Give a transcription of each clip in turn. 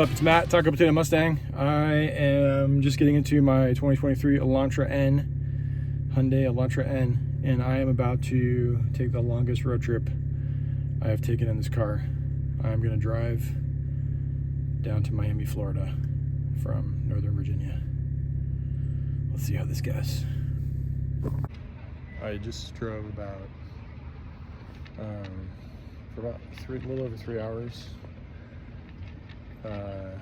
up? It's Matt, Taco Potato Mustang. I am just getting into my 2023 Elantra N, Hyundai Elantra N, and I am about to take the longest road trip I have taken in this car. I'm going to drive down to Miami, Florida from Northern Virginia. Let's see how this goes. I just drove about for about a little over 3 hours. A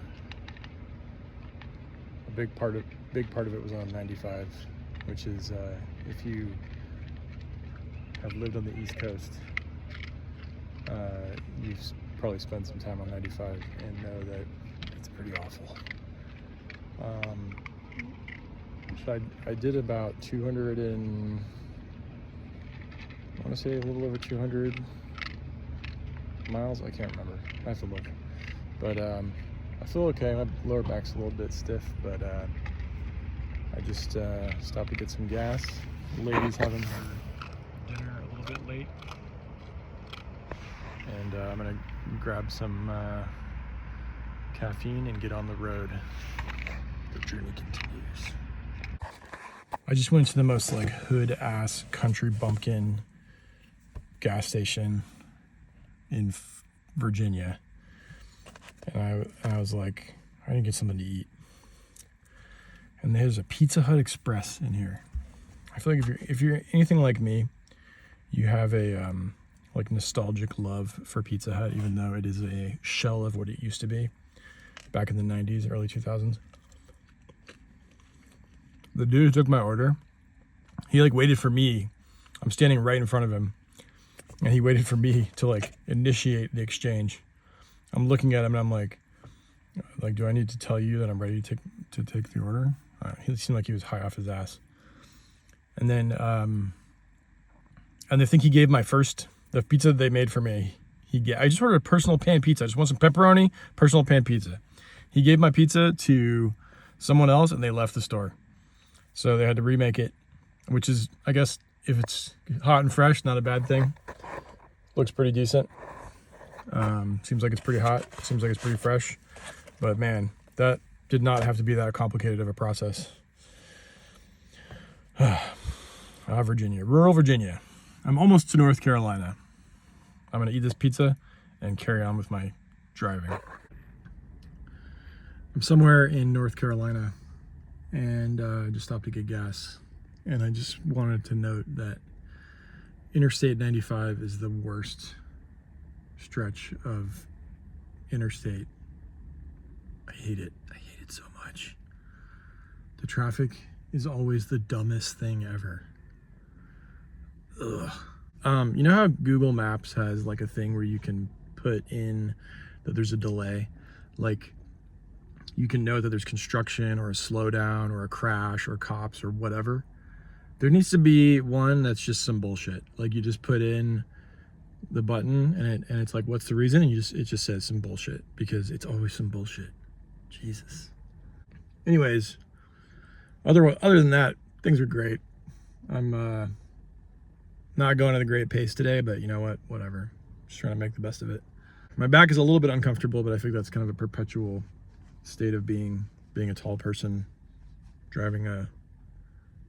big part of it was on 95, which is if you have lived on the East Coast, you've probably spent some time on 95 and know that it's pretty awful. So I did about 200 and I want to say a little over 200 miles. I can't remember. I have to look. But I feel okay. My lower back's a little bit stiff, but I just stopped to get some gas. The ladies having her dinner a little bit late, and I'm gonna grab some caffeine and get on the road. The journey continues. I just went to the most like hood ass country bumpkin gas station in Virginia. And I was like, I need to get something to eat. And there's a Pizza Hut Express in here. I feel like if you're anything like me, you have a like nostalgic love for Pizza Hut, even though it is a shell of what it used to be back in the 90s, early 2000s. The dude who took my order, he like waited for me. I'm standing right in front of him, and he waited for me to like initiate the exchange. I'm looking at him and I'm like, do I need to tell you that I'm ready to take the order? He seemed like he was high off his ass. And then, and I think he gave the pizza that they made for me. I just ordered a personal pan pizza. I just want some pepperoni, personal pan pizza. He gave my pizza to someone else and they left the store. So they had to remake it, which is, I guess, if it's hot and fresh, not a bad thing. Looks pretty decent. Seems like it's pretty hot. Seems like it's pretty fresh. But man, that did not have to be that complicated of a process. Virginia, rural Virginia. I'm almost to North Carolina. I'm gonna eat this pizza and carry on with my driving. I'm somewhere in North Carolina and just stopped to get gas. And I just wanted to note that Interstate 95 is the worst stretch of interstate. I hate it. I hate it so much. The traffic is always the dumbest thing ever. Ugh. You know how Google Maps has like a thing where you can put in that there's a delay? Like you can know that there's construction or a slowdown or a crash or cops or whatever. There needs to be one that's just some bullshit. Like you just put in the button and it's like, what's the reason? And it just says some bullshit, because it's always some bullshit. Jesus. Anyways, other than that, things are great. I'm not going at a great pace today, but you know what? Whatever. Just trying to make the best of it. My back is a little bit uncomfortable, but I think that's kind of a perpetual state of being a tall person driving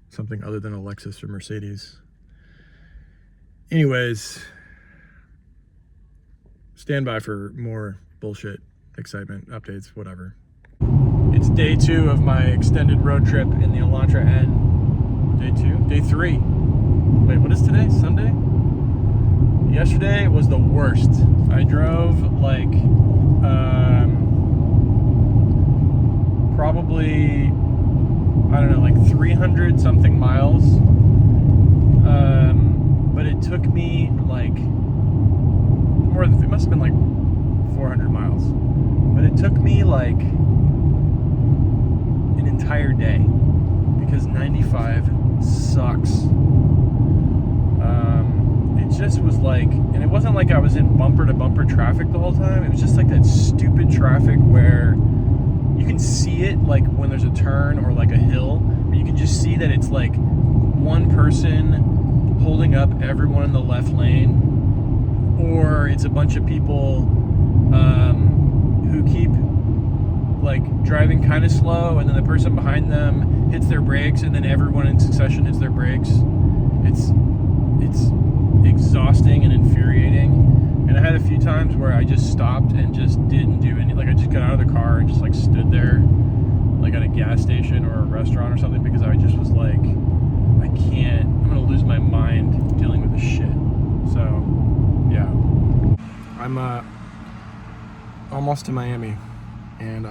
something other than a Lexus or Mercedes. Anyways, stand by for more bullshit, excitement, updates, whatever. It's day 2 of my extended road trip in the Elantra N. Day 2? Day 3. Wait, what is today? Sunday? Yesterday was the worst. I drove like probably, I don't know, like 300 something miles. But it took me like more than, it must have been like 400 miles. But it took me like an entire day because 95 sucks. It just was like, and it wasn't like I was in bumper to bumper traffic the whole time. It was just like that stupid traffic where you can see it like when there's a turn or like a hill, but you can just see that it's like one person holding up everyone in the left lane, or it's a bunch of people who keep like driving kind of slow, and then the person behind them hits their brakes, and then everyone in succession hits their brakes. It's exhausting and infuriating. And I had a few times where I just stopped and just didn't do any, like I just got out of the car and just like stood there like at a gas station or a restaurant or something, because I just was like, I'm gonna lose my mind dealing with this shit. So yeah, I'm almost to Miami, and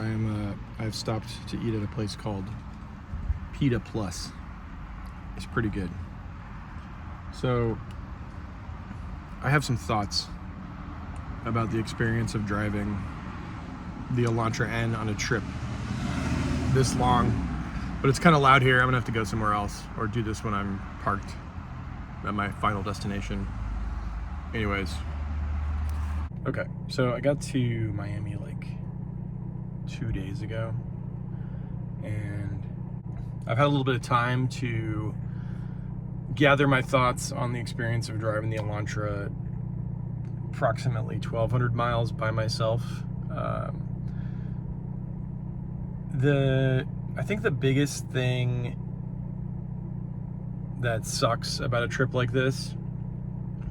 I've stopped to eat at a place called Pita Plus. It's pretty good. So I have some thoughts about the experience of driving the Elantra N on a trip this long, but it's kind of loud here. I'm gonna have to go somewhere else or do this when I'm parked at my final destination. Anyways, okay, so I got to Miami like 2 days ago, and I've had a little bit of time to gather my thoughts on the experience of driving the Elantra approximately 1,200 miles by myself. I think the biggest thing that sucks about a trip like this,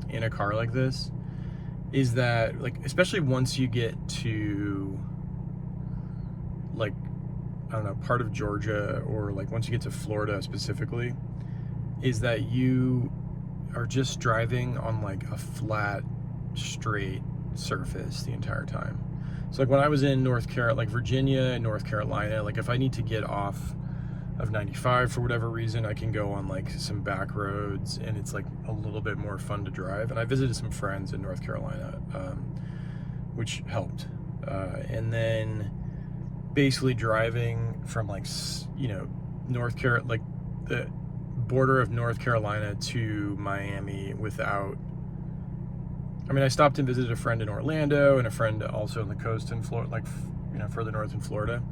in a car like this, is that, like, especially once you get to, like, I don't know, part of Georgia, or like once you get to Florida specifically, is that you are just driving on like a flat, straight surface the entire time. So like when I was in Virginia and North Carolina, like if I need to get off of 95 for whatever reason, I can go on like some back roads, and it's like a little bit more fun to drive. And I visited some friends in North Carolina, which helped. And then basically driving from like, like the border of North Carolina to Miami without, I stopped and visited a friend in Orlando and a friend also on the coast in Florida, like, further north in Florida.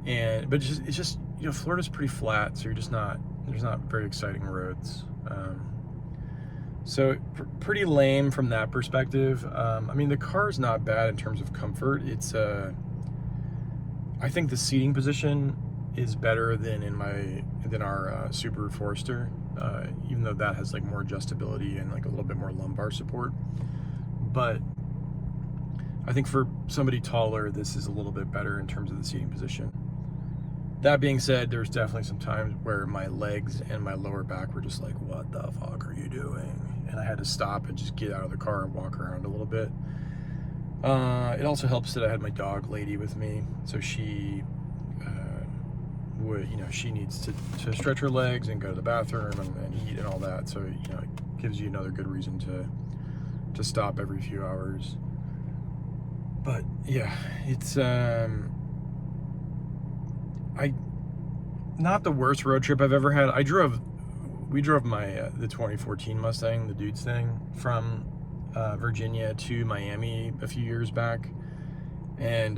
But it's just, Florida's pretty flat, so there's not very exciting roads. So pretty lame from that perspective. The car is not bad in terms of comfort. It's, I think the seating position is better than our Subaru Forester, even though that has like more adjustability and like a little bit more lumbar support. But I think for somebody taller, this is a little bit better in terms of the seating position. That being said, there's definitely some times where my legs and my lower back were just like, what the fuck are you doing? And I had to stop and just get out of the car and walk around a little bit. It also helps that I had my dog Lady with me, so she she needs to stretch her legs and go to the bathroom and eat and all that. So it gives you another good reason to stop every few hours. But yeah, it's not the worst road trip I've ever had. We drove the 2014 Mustang, the dude's thing, from Virginia to Miami a few years back, and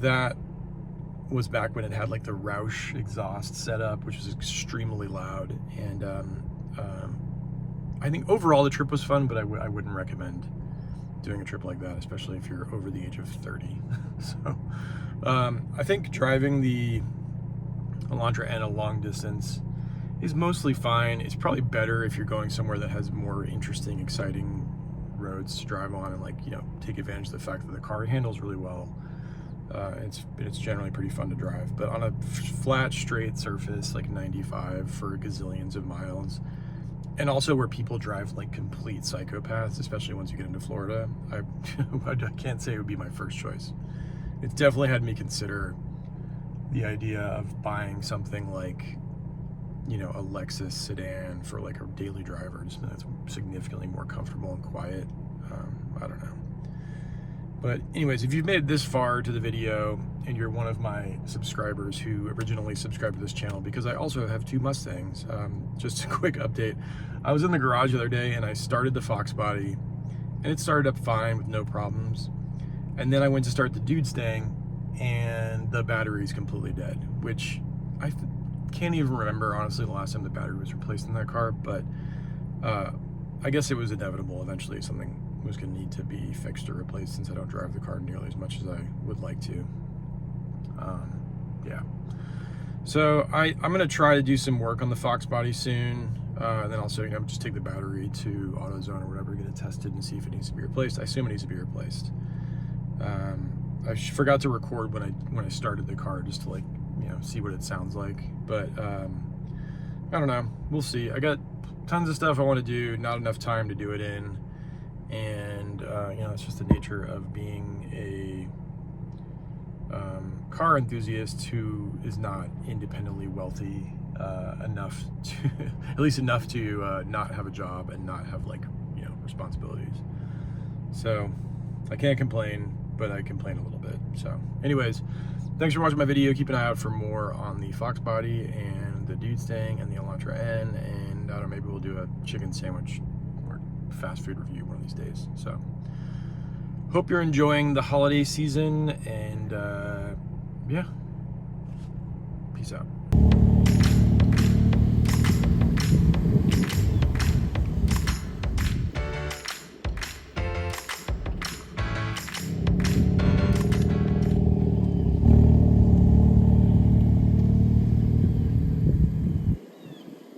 that was back when it had like the Roush exhaust setup, which was extremely loud. And I think overall the trip was fun, but I wouldn't recommend doing a trip like that, especially if you're over the age of 30. So I think driving the Elantra N a long distance is mostly fine. It's probably better if you're going somewhere that has more interesting, exciting roads to drive on, and like, take advantage of the fact that the car handles really well. It's generally pretty fun to drive. But on a flat, straight surface like 95 for gazillions of miles, and also where people drive like complete psychopaths, especially once you get into Florida, I can't say it would be my first choice. It's definitely had me consider the idea of buying something like, a Lexus sedan for like a daily driver, just that's significantly more comfortable and quiet. I don't know. But anyways, if you've made it this far to the video and you're one of my subscribers who originally subscribed to this channel, because I also have two Mustangs, just a quick update. I was in the garage the other day and I started the Fox body, and it started up fine with no problems. And then I went to start the Dude Stang, and the battery's completely dead, which I can't even remember, honestly, the last time the battery was replaced in that car. But I guess it was inevitable. Eventually something was going to need to be fixed or replaced, since I don't drive the car nearly as much as I would like to. Yeah. So I'm going to try to do some work on the Fox body soon. And then also, just take the battery to AutoZone or whatever, get it tested and see if it needs to be replaced. I assume it needs to be replaced. I forgot to record when I started the car, just to see what it sounds like. But I don't know. We'll see. I got tons of stuff I want to do, not enough time to do it in, and it's just the nature of being a car enthusiast who is not independently wealthy enough to, at least enough to not have a job and not have responsibilities. So I can't complain, but I complain a little bit. So anyways, thanks for watching my video. Keep an eye out for more on the Fox body and the Dude Stang and the Elantra N, and I don't know, maybe we'll do a chicken sandwich or fast food review one of these days. So hope you're enjoying the holiday season, and yeah, peace out.